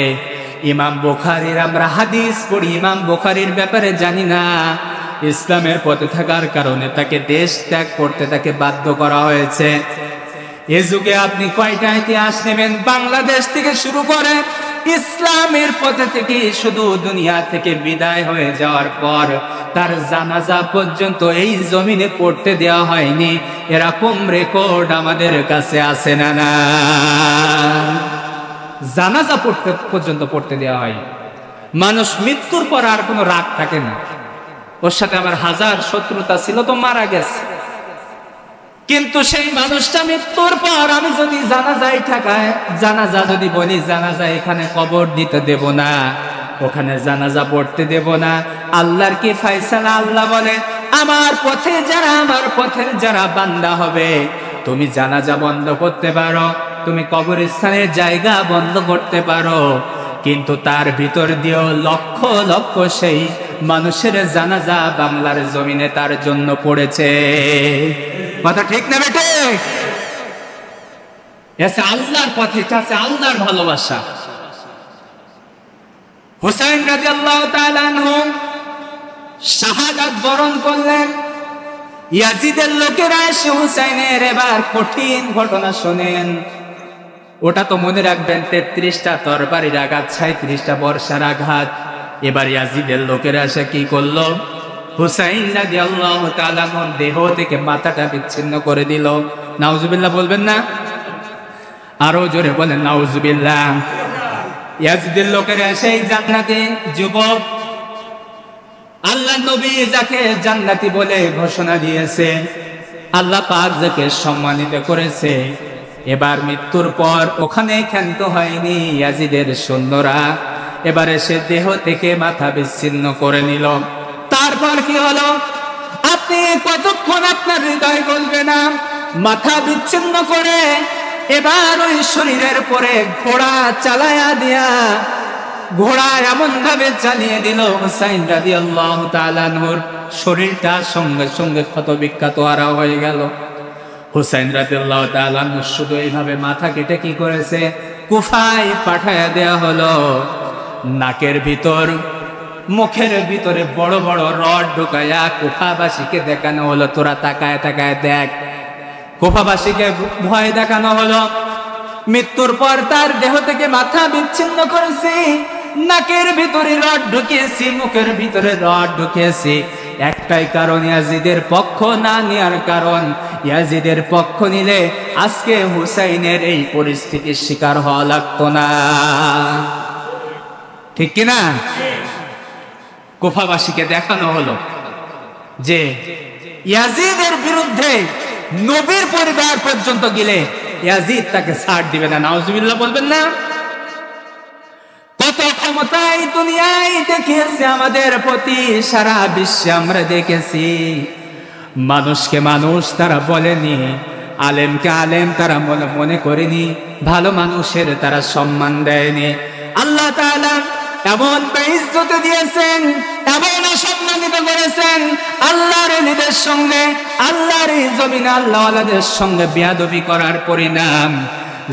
ইমাম বুখারীর আমরা হাদিস পড়ি, ইমাম বুখারীর ব্যাপারে জানি না, ইসলামের পথে থাকার কারণে তাকে দেশ ত্যাগ করতে তাকে বাধ্য করা হয়েছে। এ যুগে আপনি কয়টা ইতিহাস নেবেন, বাংলাদেশ থেকে শুরু করে ইসলামের পথে থেকে শুধু দুনিয়া থেকে বিদায় হয়ে যাওয়ার পর তার জানাজা পর্যন্ত এই জমিনে পড়তে দেওয়া হয়নি, এরকম রেকর্ড আমাদের কাছে আছে না? না, জানাজা পর্যন্ত পড়তে দেওয়া হয়। মানুষ মৃত্যুর পর আর কোনো রাগ থাকে না, ওর সাথে আমার হাজার শত্রুতা ছিল তো মারা গেছে, কিন্তু সেই মানুষটা মৃত্যুর পর আমি যদি জানাজায় ঠাকায়, জানাজা যদি বলি জানাজা এখানে কবর দিতে দেব না, ওখানে জানাজা পড়তে দেব না, আল্লাহর কি ফয়সালা? আল্লাহ বলে আমার পথে যারা, আমার পথের যারা বান্দা হবে, তুমি জানাজা বন্ধ করতে পারো, তুমি কবরস্থানের জায়গা বন্ধ করতে পারো, কিন্তু তার ভিতর দিয়েও লক্ষ লক্ষ সেই মানুষের জানাজা বাংলার জমিনে তার জন্য পড়েছে। কথা ঠিক না বেটে? এসে আল্লাহর পথে, আছে আল্লাহর ভালোবাসা। হুসাইন রাদিয়াল্লাহু তাআলা আনহু শাহাদাত বরণ করলেন। ইয়াজিদের লোকেরা এসে হুসাইনের এবার কঠিন ঘটনা শোনেন। ওটা তো মনে রাখবেন, 33টা তরবারির আঘাত, 37টা বর্ষার আঘাত। এবার ইয়াজিদের লোকেরা এসে কি করলো? হুসাইন রাদিয়াল্লাহু তাআলা আনহুর দেহ থেকে মাথাটা বিচ্ছিন্ন করে দিল। নাউজুবিল্লাহ বলবেন না? আরো জোরে বলেন নাউজুবিল্লাহ। ইয়াজিদের লোকেরা সেই জান্নাতি যুবক, আল্লাহ নবী যাকে জান্নাতি বলে ঘোষণা দিয়েছে, আল্লাহ পাক যাকে সম্মানিত করেছে, এবার মৃত্যুর পর ওখানে ক্ষান্ত হয়নি ইয়াজিদের সৈন্যরা, এবারে সে দেহ থেকে মাথা বিচ্ছিন্ন করে নিল। তারপর কি হলো? আপনি কতক্ষণ আপনার হৃদয় বলবে না? মাথা বিচ্ছিন্ন করে এবার ওই শরীরের পরে ঘোড়া চালায়া দিয়া, ঘোড়া এমন ভাবে চালিয়ে দিল হুসাইন রাদিয়াল্লাহু তাআলা আনহুর শরীরটা সঙ্গে সঙ্গে ক্ষত বিক্ষত আরা হয়ে গেল। হুসাইন রাদিয়াল্লাহু তাআলা আনহু শুধু এইভাবে মাথা কেটে কি করেছে? কুফায় পাঠায়া দেয়া হলো। নাকের ভিতর, মুখের ভিতরে বড় বড় রড ঢুকাইয়া কুফাবাসীকে দেখানো হলো, তোরা তাকায় তাকায় দেখ। কুফাবাসীকে ভয় দেখানো হলো। মৃত্যুর পর তার দেহ থেকে মাথা বিচ্ছিন্ন করেছি, নাকের ভিতরে রড ঢুকিয়েছি, মুখের ভিতরে রড ঢুকিয়েছি। একটাই কারণ, ইয়াজিদের পক্ষ না নেওয়ার কারণ। ইয়াজিদের পক্ষ নিলে আজকে হুসাইনের এই পরিস্থিতির শিকার হওয়া লাগতো না। ঠিক কিনা? কুফাবাসীকে দেখানো হলো যে ইয়াজিদের বিরুদ্ধে নবীর পরিবার পর্যন্ত গেলে ইয়াজিদ তাকে ছাড় দিবে না। নাউজুবিল্লাহ বলবেন না? কত ক্ষমতাই দুনিয়ায় দেখিয়েছে আমাদের প্রতি, সারা বিশ্বে আমরা দেখেছি। মানুষকে মানুষ তারা বলেনি, আলেমকে আলেম তারা মনে করেনি, ভালো মানুষের তারা সম্মান দেয়নি। আল্লাহ তাআলা এমন বেইজ্জত দিয়েছেন, এমন অসম্মানিত করেছেন আল্লাহর ওলিদের সঙ্গে, আল্লাহর এই জমিনে আল্লাহওয়ালাদের সঙ্গে বেয়াদবি করার পরিণাম।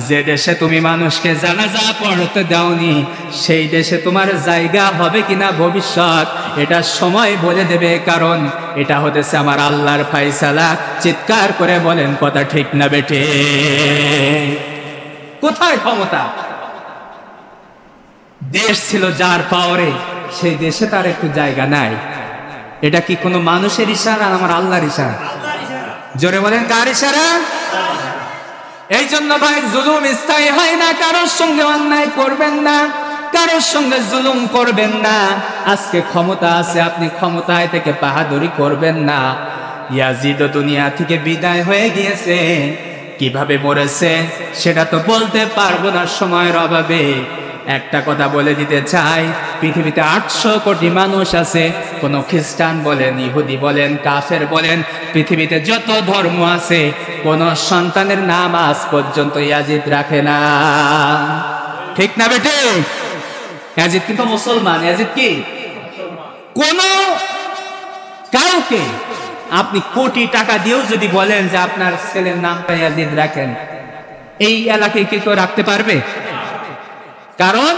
যে দেশে তুমি মানুষকে জানাজা পড়তে দাওনি, সেই দেশে তোমার জায়গা হবে কিনা ভবিষ্যৎ, এটা সময় বলে দেবে, কারণ এটা হতেছে আমার আল্লাহর ফায়সালা। চিৎকার করে বলেন কথা ঠিক না বেটে? কোথায় ক্ষমতা? দেশ ছিল যার পাওয়ারে, সেই দেশে তার একটু জায়গা নাই। এটা কি কোনো মানুষের ইশারা? আমার আল্লাহর ইশারা। জোরে বলেন কার ইশারা? এই জন্য ভাই, জুলুম স্থায়ী হয় না। কারোর সঙ্গে অন্যায় করবেন না, কারোর সঙ্গে জুলুম করবেন না। আজকে ক্ষমতা আছে, আপনি ক্ষমতায় থেকে বাহাদুরি করবেন না। ইয়াজিদ দুনিয়া থেকে বিদায় হয়ে গিয়েছে। কিভাবে মরেছে সেটা তো বলতে পারবো না সময়ের অভাবে। একটা কথা বলে দিতে চাই, পৃথিবীতে 800 কোটি মানুষ আছে। কোন খ্রিস্টান বলেন, ইহুদি বলেন, কাফের বলেন, পৃথিবীতে যত ধর্ম আছে, কোন সন্তানের নাম আজ পর্যন্ত ইয়াজিদ রাখে না। ঠিক না বেটে? ইয়াজিদ কিন্তু মুসলমান। ইয়াজিদ কি? কোন কাউকে আপনি কোটি টাকা দিয়েও যদি বলেন যে আপনার ছেলের নামটা ইয়াজিদ রাখেন, এই এলাকায় কি কেউ রাখতে পারবে? কারণ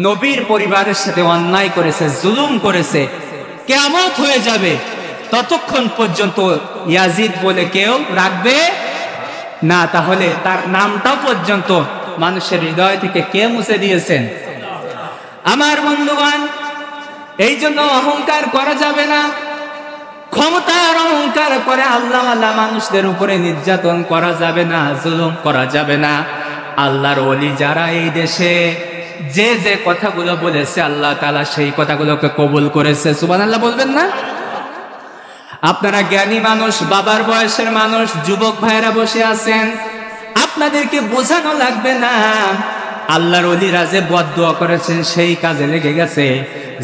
নবীর পরিবারের সাথে অন্যায় করেছে, জুলুম করেছে। কিয়ামত হয়ে যাবে, ততক্ষণ পর্যন্ত ইয়াজিদ বলে কেউ রাখবে না। তাহলে তার নামটা পর্যন্ত মানুষের হৃদয় থেকে কে মুছে দিয়েছেন? আমার বন্ধুগণ, এই জন্য অহংকার করা যাবে না। ক্ষমতার অহংকার করে আল্লাহওয়ালা মানুষদের উপরে নির্যাতন করা যাবে না, জুলুম করা যাবে না। আল্লাহর ওলি যারা এই দেশে যে যে কথাগুলো বলেছে, আল্লাহ তাআলা সেই কথাগুলোকে কবুল করেছে। সুবহানাল্লাহ বলবেন না? আপনারা জ্ঞানী মানুষ, বাবার বয়সের মানুষ, যুবক ভাইরা বসে আছেন, আপনাদেরকে বোঝানো লাগবে না। আল্লাহর ওলিরা যে বদদুয়া করেছেন সেই কাজে লেগে গেছে।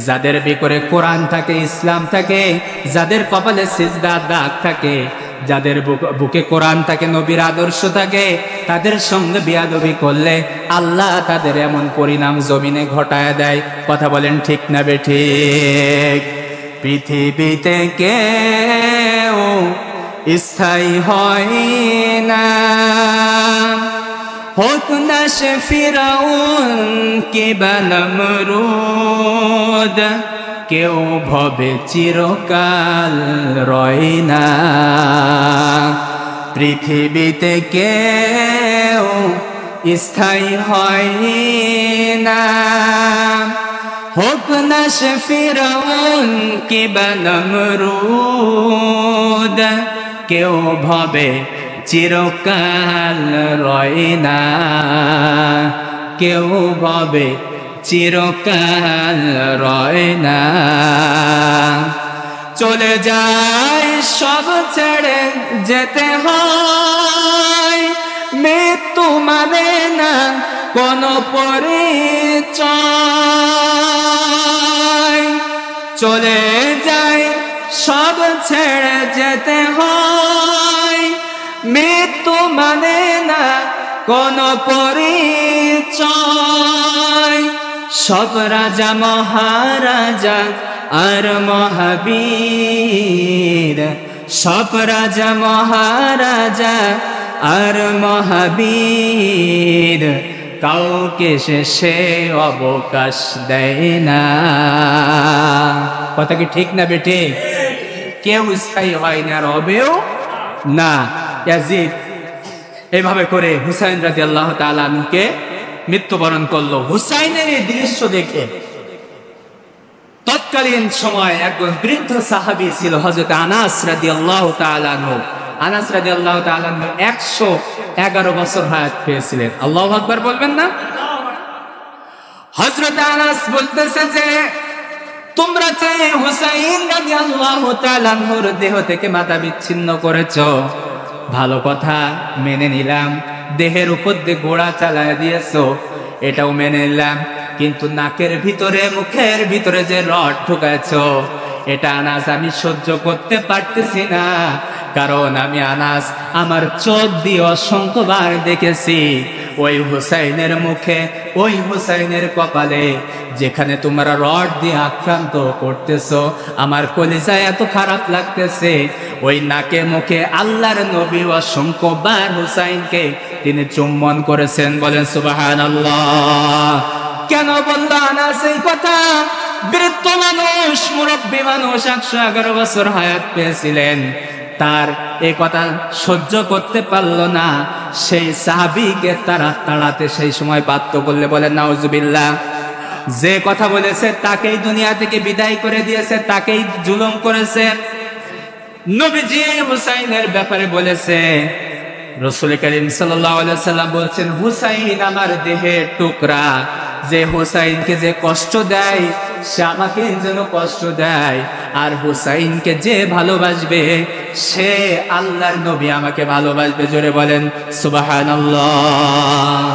যাদের ভিতরে কোরআন থাকে, ইসলাম থাকে, যাদের কপালে সিজদার দাগ থাকে, যাদের বুকে কোরআন থাকে, নবীর আদর্শ থাকে, তাদের সঙ্গে বেয়াদবি করলে আল্লাহ তাদের এমন পরিণাম জমিনে ঘটায় দেয়। কথা বলেন ঠিক না বেঠিক? পৃথিবীতে কেউ স্থায়ী হয় না, হোক না সে ফিরাউন কিংবা নমরুদ, কেউ ভবে চিরকাল রয় না। পৃথিবীতে কেউ স্থায়ী হয় না, হোক না সে ফিরআউন কিংবা নমরুদ, কেউ ভবে চিরকাল রয় না, কেউ ভবে চিরকাল রয় না। চলে যায় সব ছেড়ে যেতে হয়, মৃত্যু মানে না কোনো পরিচয়। চলে যায় সব ছেড়ে যেতে হয়, মৃত্যু মানে না কোনো পরিচয়। সব রাজা মহারাজা আর মহাবীর, সব রাজা মহারাজা আর মহাবীর, কাউকে সে অবকাশ দেয় না। কথা কি ঠিক না বেটে? কেউ স্থায়ী হয় না, রবেও না। ইয়াজিদ এভাবে করে হুসাইন রাদিয়াল্লাহু তাআলা আনহুকে মৃত্যুবরণ করলো। হুসাইনের এই দৃশ্য দেখে তৎকালীন সময় একজন বৃদ্ধ সাহাবী ছিল হযরত আনাস রাদিয়াল্লাহু তাআলা আনহু। আনাস রাদিয়াল্লাহু তাআলা আনহু 111 বছর হায়াত পেয়েছিলেন। আল্লাহু আকবার বলবেন না? হযরত আনাস বলতেছে যে তোমরা যে হুসাইন রাদিয়াল্লাহু তাআলা আনহুর দেহ থেকে মাথা বিচ্ছিন্ন করেছো, ভালো কথা, মেনে নিলাম। দেহের উপর দিয়ে ঘোড়া চালায় দিয়েছো, এটাও মেনে নিলাম। কিন্তু নাকের ভিতরে মুখের ভিতরে যে রড ঢুকাইছো, এটা আনাস আমি সহ্য করতে পারতেছি না। কারণ আমি আনাস আমার চোখ দিয়ে অসংখ্যবার দেখেছি ওই হুসাইনের মুখে, ওই হুসাইনের কপালে যেখানে তোমরা রড দিয়ে আক্রান্ত করতেছো, আমার কলিজায় এত খারাপ লাগতেছে। ওই নাকে মুখে আল্লাহর নবী অসংখ্যবার হুসাইনকে তিনি চুম্বন করেছেন। বলেন সুবহানাল্লাহ। কেন বলল আনাস এই কথা? বৃদ্ধ মানুষ, মুরব্বী মানুষ, 111 বছর হায়াত পেয়েছিলেন। তার এই কথা সহ্য করতে পারল না। সেই সাহাবীকে তারা তাড়াতে সেই সময় বাধ্য করলে। বলেন নাউজুবিল্লাহ। যে কথা বলেছে তাকেই দুনিয়া থেকে বিদায় করে দিয়েছে, তাকেই জুলুম করেছে। নবীজি হুসাইনের ব্যাপারে বলেছে, রাসূল করিম সাল্লাল্লাহু আলাইহি ওয়াসাল্লাম বলেছেন, হুসাইন আমার দেহের টুকরা। যে হুসাইনকে যে কষ্ট দেয় সে আমাকে যেন কষ্ট দেয়, আর হুসাইনকে যে ভালোবাসবে সে আল্লাহর নবী আমাকে ভালোবাসবে। জোরে বলেন সুবহানাল্লাহ।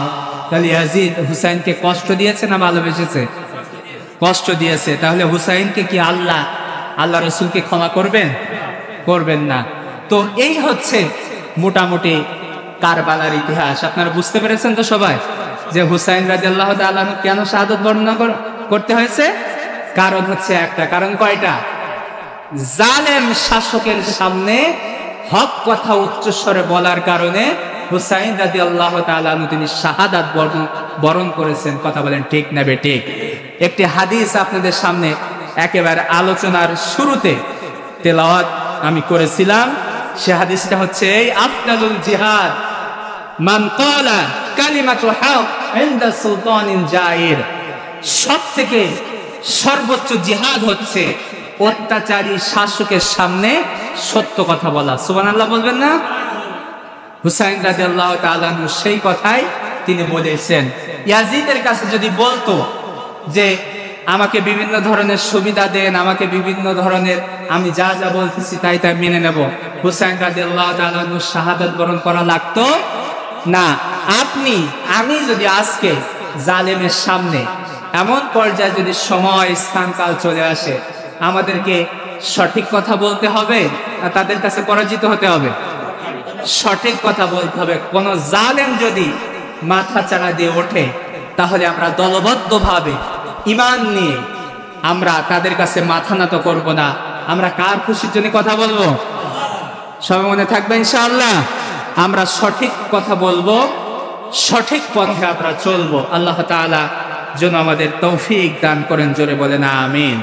তাহলে ইয়াজিদ হুসাইনকে কষ্ট দিয়েছে না ভালোবেসেছে? কষ্ট দিয়েছে। তাহলে হুসাইনকে কি আল্লাহ রাসূলকে ক্ষমা করবেন? করবেন না। তো এই হচ্ছে মোটামুটি কারবালার ইতিহাস। আপনারা বুঝতে পেরেছেন তো সবাই যে হুসাইন রাদিয়াল্লাহু তাআলা আনহু কেন শাহাদাত বর্ণনা করতে হয়েছে? কারণ হচ্ছে একটা। কারণ কয়টা? জালেম শাসকের সামনে হক কথা উচ্চস্বরে বলার কারণে হুসাইন রাদিয়াল্লাহু তাআলা আনহু তিনি শাহাদাত বরণ করেছেন। কথা বলেন ঠিক না বেঠিক? একটি হাদিস আপনাদের সামনে একেবারে আলোচনার শুরুতে তেলাওয়াত আমি করেছিলাম। সে হাদিসটা হচ্ছে এই, আফদালুল জিহাদ মান ক্বালা কালিমাতু হক ইনদা সুলতানিন জাইর। সবথেকে সর্বোচ্চ জিহাদ হচ্ছে অত্যাচারী শাসকের সামনে সত্য কথা বলা। সুবহানাল্লাহ বলবেন না? হুসাইন রাদিয়াল্লাহু তাআলা আনহু সেই কথাই তিনি বলেছেন। ইয়াজিদের কাছে যদি বলতো যে আমাকে বিভিন্ন ধরনের সুবিধা দেন, আমাকে বিভিন্ন ধরনের, আমি যা যা বলতেছি তাই তাই মেনে নেব, হুসাইন রাদিয়াল্লাহু তাআলা আনহু শাহাদাত বরণ করা লাগতো না। আমি যদি আজকে জালেমের সামনে এমন পর্যায়ে যদি সময় স্থানকাল চলে আসে, আমাদেরকে সঠিক কথা বলতে হবে না তাদের কাছে পরাজিত হতে হবে? সঠিক কথা বলতে হবে। কোন জালেম যদি মাথা চাড়া দিয়ে ওঠে, তাহলে আমরা দলবদ্ধভাবে ঈমান নিয়ে আমরা তাদের কাছে মাথা নত করব না। আমরা কার খুশির জন্য কথা বলবো? সবাই মনে থাকবে ইনশাআল্লাহ। আমরা সঠিক কথা বলবো, সঠিক পথে আমরা চলবো। আল্লাহ তাআলা যেন আমাদের তৌফিক দান করেন। জোরে বলেন আমিন।